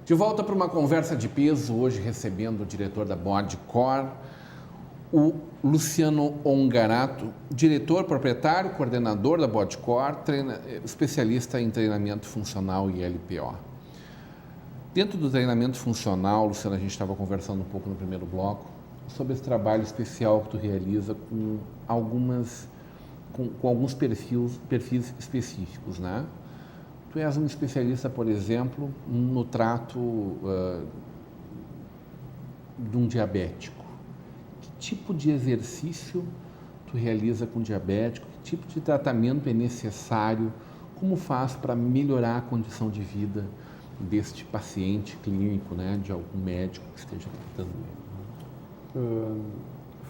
De volta para uma conversa de peso, hoje recebendo o diretor da Bodcor, o Luciano Ongarato, diretor, proprietário, coordenador da Bodcor, especialista em treinamento funcional e LPO. Dentro do treinamento funcional, Luciano, a gente estava conversando um pouco no primeiro bloco sobre esse trabalho especial que tu realiza com alguns perfis específicos, né? Tu és um especialista, por exemplo, no trato de um diabético. Que tipo de exercício tu realiza com diabético? Que tipo de tratamento é necessário? Como faz para melhorar a condição de vida deste paciente clínico, né, de algum médico que esteja tratando ele?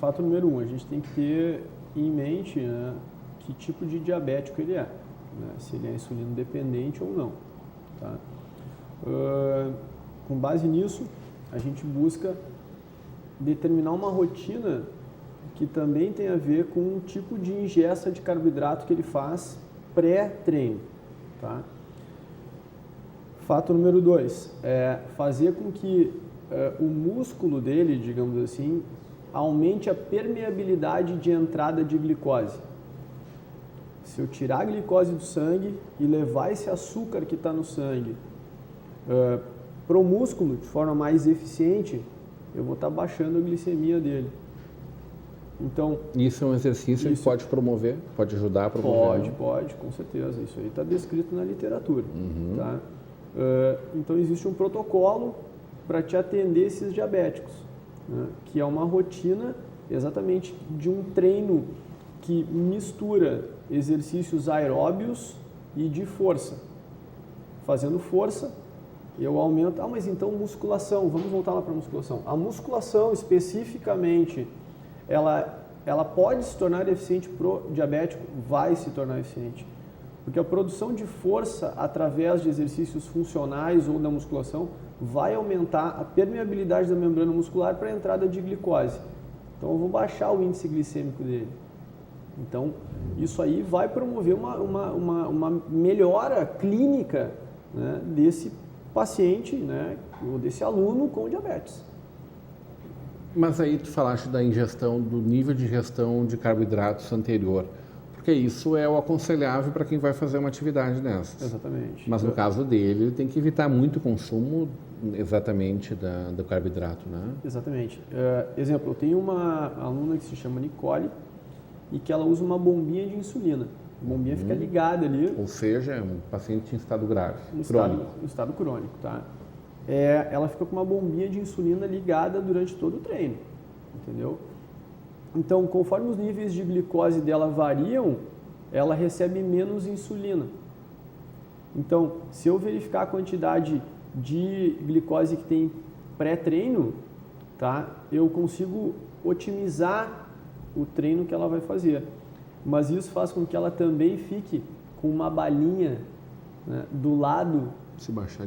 Fato número 1, a gente tem que ter em mente, né, que tipo de diabético ele é, né, se ele é insulino dependente ou não. Tá? Com base nisso, a gente busca determinar uma rotina que também tem a ver com o tipo de ingesta de carboidrato que ele faz pré-treino. Tá? Fato número 2, é fazer com que o músculo dele, digamos assim, aumente a permeabilidade de entrada de glicose. Se eu tirar a glicose do sangue e levar esse açúcar que está no sangue para o músculo de forma mais eficiente, eu vou estar baixando a glicemia dele. Então, isso é um exercício que pode promover, pode ajudar a promover? Pode, com certeza. Isso aí está descrito na literatura. Tá? Então, existe um protocolo para te atender esses diabéticos, né? Que é uma rotina exatamente de um treino que mistura exercícios aeróbios e de força. Fazendo força, eu aumento... mas então musculação, vamos voltar lá para a musculação. A musculação, especificamente, ela pode se tornar eficiente para o diabético? Vai se tornar eficiente. Porque a produção de força através de exercícios funcionais ou da musculação vai aumentar a permeabilidade da membrana muscular para a entrada de glicose. Então eu vou baixar o índice glicêmico dele. Então isso aí vai promover uma melhora clínica, né, desse paciente, né, ou desse aluno com diabetes. Mas aí tu falaste da ingestão, do nível de ingestão de carboidratos anterior. Porque isso é o aconselhável para quem vai fazer uma atividade dessas. Exatamente. Mas no caso dele, ele tem que evitar muito o consumo exatamente do carboidrato, né? Exatamente. Exemplo, eu tenho uma aluna que se chama Nicole e que ela usa uma bombinha de insulina. A bombinha fica ligada ali. Ou seja, é um paciente em estado grave, crônico. Estado crônico, tá? Ela fica com uma bombinha de insulina ligada durante todo o treino, entendeu? Então, conforme os níveis de glicose dela variam, ela recebe menos insulina. Então, se eu verificar a quantidade de glicose que tem pré-treino, tá? Eu consigo otimizar o treino que ela vai fazer. Mas isso faz com que ela também fique com uma balinha, né, do lado. Se baixar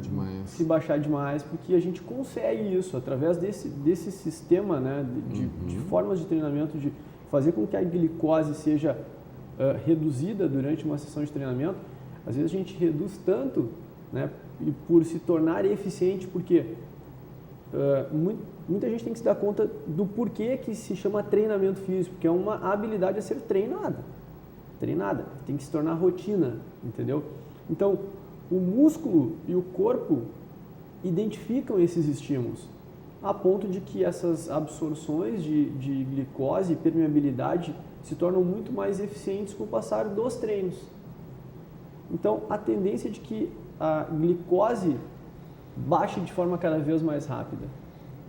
demais, porque a gente consegue isso através desse sistema, né, de formas de treinamento, de fazer com que a glicose seja reduzida durante uma sessão de treinamento. Às vezes a gente reduz tanto, né, e por se tornar eficiente, porque muita gente tem que se dar conta do porquê que se chama treinamento físico, porque é uma habilidade a ser treinada, tem que se tornar rotina, entendeu? Então, o músculo e o corpo identificam esses estímulos, a ponto de que essas absorções de glicose e permeabilidade se tornam muito mais eficientes com o passar dos treinos. Então, a tendência é de que a glicose baixe de forma cada vez mais rápida.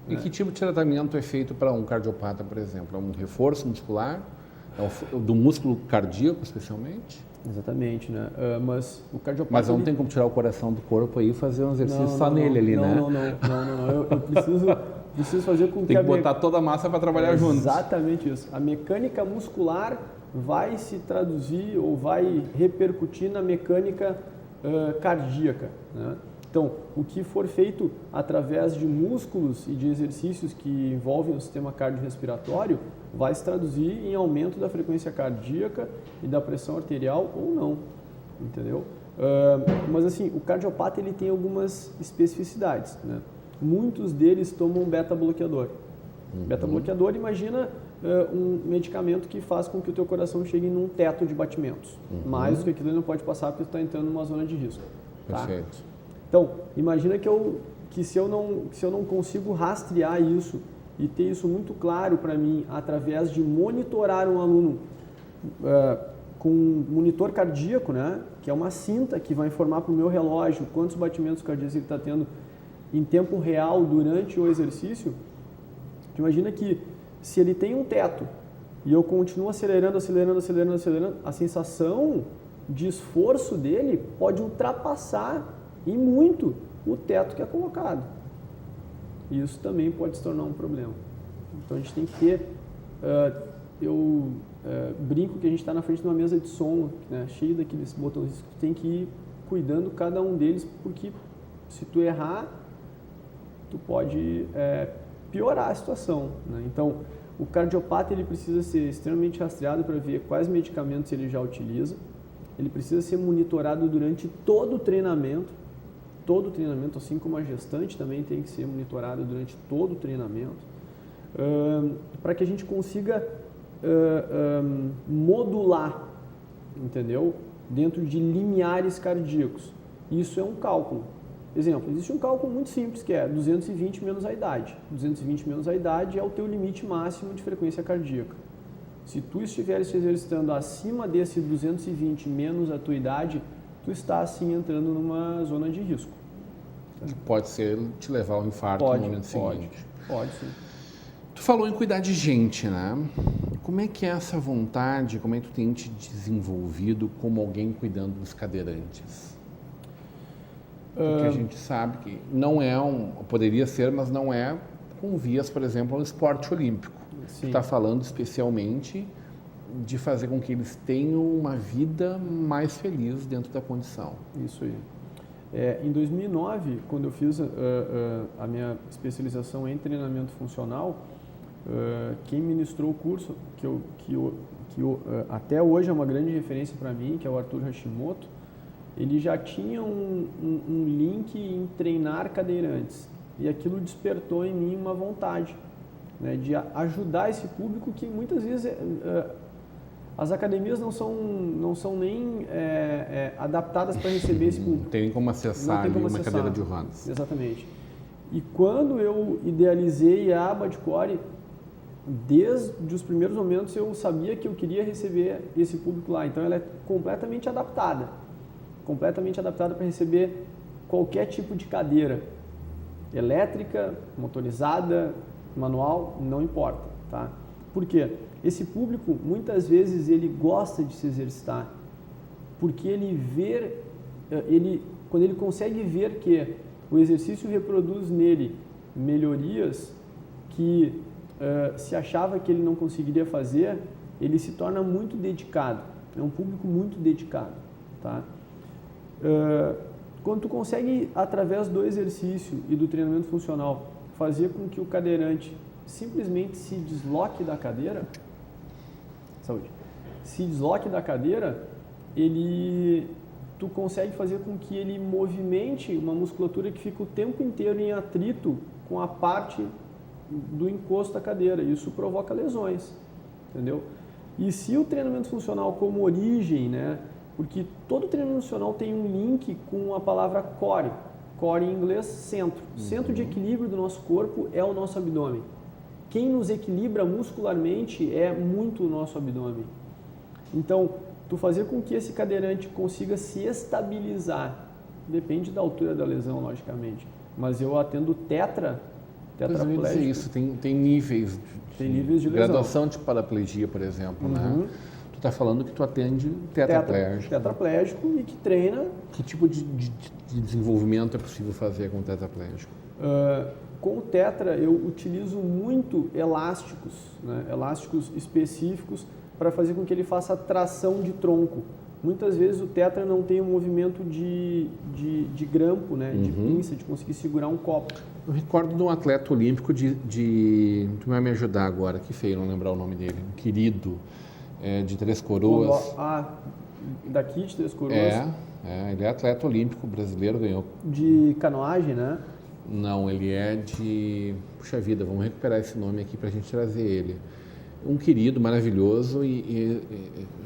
E que tipo de tratamento é feito para um cardiopata, por exemplo? É um reforço muscular? É do músculo cardíaco, especialmente? Exatamente, né? Mas o cardiopata... Mas não tem como tirar o coração do corpo aí e fazer um exercício só nele ali, né? Não. Eu preciso fazer com que... Tem que botar toda a massa para trabalhar junto. Exatamente isso. A mecânica muscular vai se traduzir ou vai repercutir na mecânica cardíaca, né? Então, o que for feito através de músculos e de exercícios que envolvem o sistema cardiorrespiratório vai se traduzir em aumento da frequência cardíaca e da pressão arterial ou não, entendeu? Mas assim, o cardiopata ele tem algumas especificidades, né? Muitos deles tomam beta-bloqueador. Beta-bloqueador, imagina um medicamento que faz com que o teu coração chegue num teto de batimentos. Mais do que aquilo ele não pode passar porque tu está entrando numa zona de risco. Tá? Perfeito. Então, imagina que se eu não consigo rastrear isso e ter isso muito claro para mim através de monitorar um aluno com um monitor cardíaco, né, que é uma cinta que vai informar para o meu relógio quantos batimentos cardíacos ele está tendo em tempo real durante o exercício, imagina que se ele tem um teto e eu continuo acelerando, a sensação de esforço dele pode ultrapassar e muito o teto que é colocado. E isso também pode se tornar um problema. Então a gente tem que ter, brinco que a gente está na frente de uma mesa de som, né, cheio daqueles botões, tu tem que ir cuidando cada um deles, porque se tu errar, tu pode piorar a situação, né? Então, o cardiopata ele precisa ser extremamente rastreado para ver quais medicamentos ele já utiliza. Ele precisa ser monitorado durante todo o treinamento, assim como a gestante também tem que ser monitorada durante todo o treinamento, para que a gente consiga modular, entendeu? Dentro de limiares cardíacos. Isso é um cálculo. Exemplo, existe um cálculo muito simples que é 220 menos a idade. 220 menos a idade é o teu limite máximo de frequência cardíaca. Se tu estiveres se exercitando acima desse 220 menos a tua idade, tu está assim entrando numa zona de risco. Que pode ser te levar ao infarto no momento seguinte. Pode sim. Tu falou em cuidar de gente, né? Como é que é essa vontade, como é que tu tem te desenvolvido como alguém cuidando dos cadeirantes? Porque a gente sabe que não é poderia ser, mas não é com vias, por exemplo, ao esporte olímpico. Tu está falando especialmente de fazer com que eles tenham uma vida mais feliz dentro da condição. Isso aí. Em 2009, quando eu fiz a minha especialização em treinamento funcional, quem ministrou o curso, que até hoje é uma grande referência para mim, que é o Arthur Hashimoto, ele já tinha um link em treinar cadeirantes. E aquilo despertou em mim uma vontade, né, de ajudar esse público que muitas vezes as academias não são nem adaptadas para receber esse público. Não tem como acessar uma cadeira de rodas. Exatamente. E quando eu idealizei a Bodycore, desde os primeiros momentos eu sabia que eu queria receber esse público lá. Então ela é completamente adaptada para receber qualquer tipo de cadeira, elétrica, motorizada, manual, não importa, tá? Por quê? Esse público, muitas vezes, ele gosta de se exercitar, porque quando ele consegue ver que o exercício reproduz nele melhorias que se achava que ele não conseguiria fazer, ele se torna muito dedicado, é um público muito dedicado, tá? Quando tu consegue, através do exercício e do treinamento funcional, fazer com que o cadeirante simplesmente se desloque da cadeira, tu consegue fazer com que ele movimente uma musculatura que fica o tempo inteiro em atrito com a parte do encosto da cadeira. Isso provoca lesões, entendeu? E se o treinamento funcional como origem, né? Porque todo treinamento funcional tem um link com a palavra core. Core em inglês, centro. O centro de equilíbrio do nosso corpo é o nosso abdômen. Quem nos equilibra muscularmente é muito o nosso abdômen. Então, tu fazer com que esse cadeirante consiga se estabilizar, depende da altura da lesão, logicamente. Mas eu atendo tetraplégico. Isso, tem níveis de lesão. Graduação de paraplegia, por exemplo, né? Tu está falando que tu atende tetraplégico. Tetraplégico e que treina. Que tipo de desenvolvimento é possível fazer com o tetraplégico? Com o tetra eu utilizo muito elásticos, né? Elásticos específicos para fazer com que ele faça tração de tronco. Muitas vezes o tetra não tem um movimento de grampo, né? De pinça, de conseguir segurar um copo. Eu recordo de um atleta olímpico tu vai me ajudar agora, que feio não lembrar o nome dele, um querido, de Três Coroas. daqui de Três Coroas. Ele é atleta olímpico brasileiro, ganhou. De canoagem, né? Não, ele é de... Puxa vida, vamos recuperar esse nome aqui para a gente trazer ele. Um querido, maravilhoso, e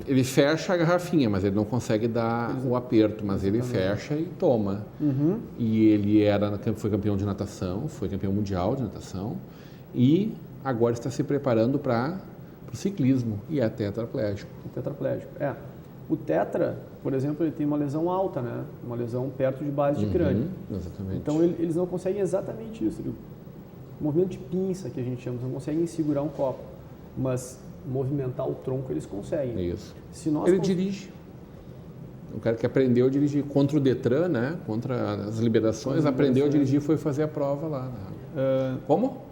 ele fecha a garrafinha, mas ele não consegue dar o aperto, mas ele fecha e toma. E ele foi campeão de natação, foi campeão mundial de natação, e agora está se preparando para o ciclismo, e é tetraplégico. O tetra, por exemplo, ele tem uma lesão alta, né? Uma lesão perto de base de crânio. Exatamente. Então eles não conseguem exatamente isso. O movimento de pinça que a gente chama, não conseguem segurar um copo, mas movimentar o tronco eles conseguem. É isso. Ele dirige. O cara que aprendeu a dirigir contra o Detran, né? Contra as liberações, aprendeu a dirigir e foi fazer a prova lá. Né? Como?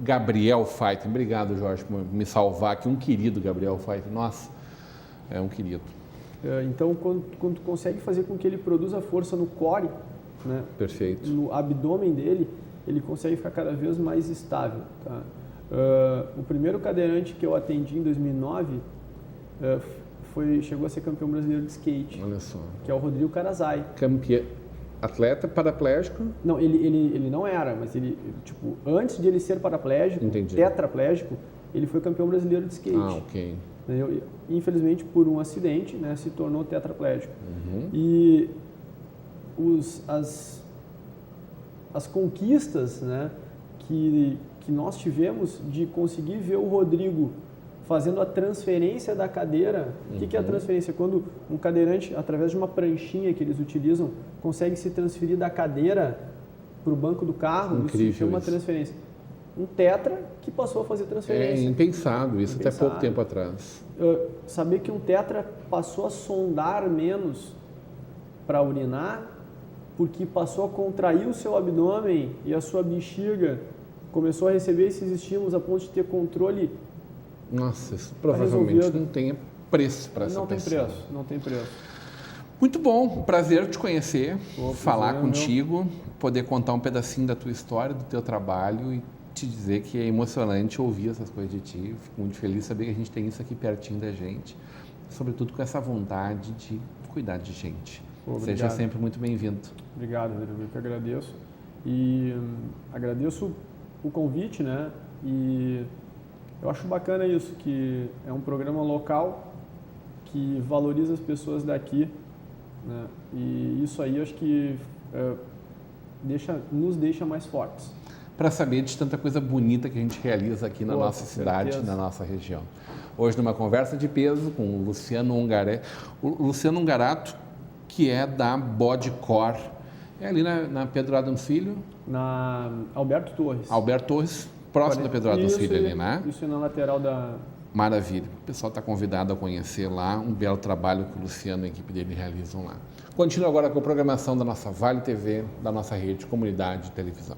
Gabriel Feiten. Obrigado, Jorge, por me salvar aqui. Um querido Gabriel Feiten. Nossa, é um querido. Então, quando tu consegue fazer com que ele produza força no core, né? Perfeito. No abdômen dele, ele consegue ficar cada vez mais estável. Tá? O primeiro cadeirante que eu atendi em 2009 chegou a ser campeão brasileiro de skate. Olha só. Que é o Rodrigo Carazai. Atleta paraplégico? Não, ele não era, mas tipo, antes de ele ser paraplégico, tetraplégico, ele foi campeão brasileiro de skate. Ok. Infelizmente, por um acidente, né, se tornou tetraplégico. E as conquistas, né, que nós tivemos de conseguir ver o Rodrigo fazendo a transferência da cadeira. O que é a transferência? Quando um cadeirante, através de uma pranchinha que eles utilizam, consegue se transferir da cadeira para o banco do carro. Incrível, isso chama transferência. Um tetra que passou a fazer transferência. É impensado isso até pouco tempo atrás. Saber que um tetra passou a sondar menos para urinar, porque passou a contrair o seu abdômen e a sua bexiga começou a receber esses estímulos a ponto de ter controle. Nossa, isso provavelmente não tem preço para essa pessoa. Não tem preço. Muito bom, prazer te conhecer, falar contigo, poder contar um pedacinho da tua história, do teu trabalho e te dizer que é emocionante ouvir essas coisas de ti. Fico muito feliz de saber que a gente tem isso aqui pertinho da gente, sobretudo com essa vontade de cuidar de gente. Seja sempre muito bem-vindo. Obrigado, Rodrigo, eu que agradeço. E agradeço o convite, né? E eu acho bacana isso, que é um programa local que valoriza as pessoas daqui, né? E isso aí acho que nos deixa mais fortes. Para saber de tanta coisa bonita que a gente realiza aqui na nossa cidade, na nossa região. Hoje, numa conversa de peso com o Luciano Ongarato. O Luciano Ongarato, que é da Bodcor. É ali na Pedro Adams Filho? Na Alberto Torres. Alberto Torres, próximo da Pedro Adams Filho ali, né? Isso é na lateral da... Maravilha. O pessoal está convidado a conhecer lá um belo trabalho que o Luciano e a equipe dele realizam lá. Continuo agora com a programação da nossa Vale TV, da nossa rede Comunidade de Televisão.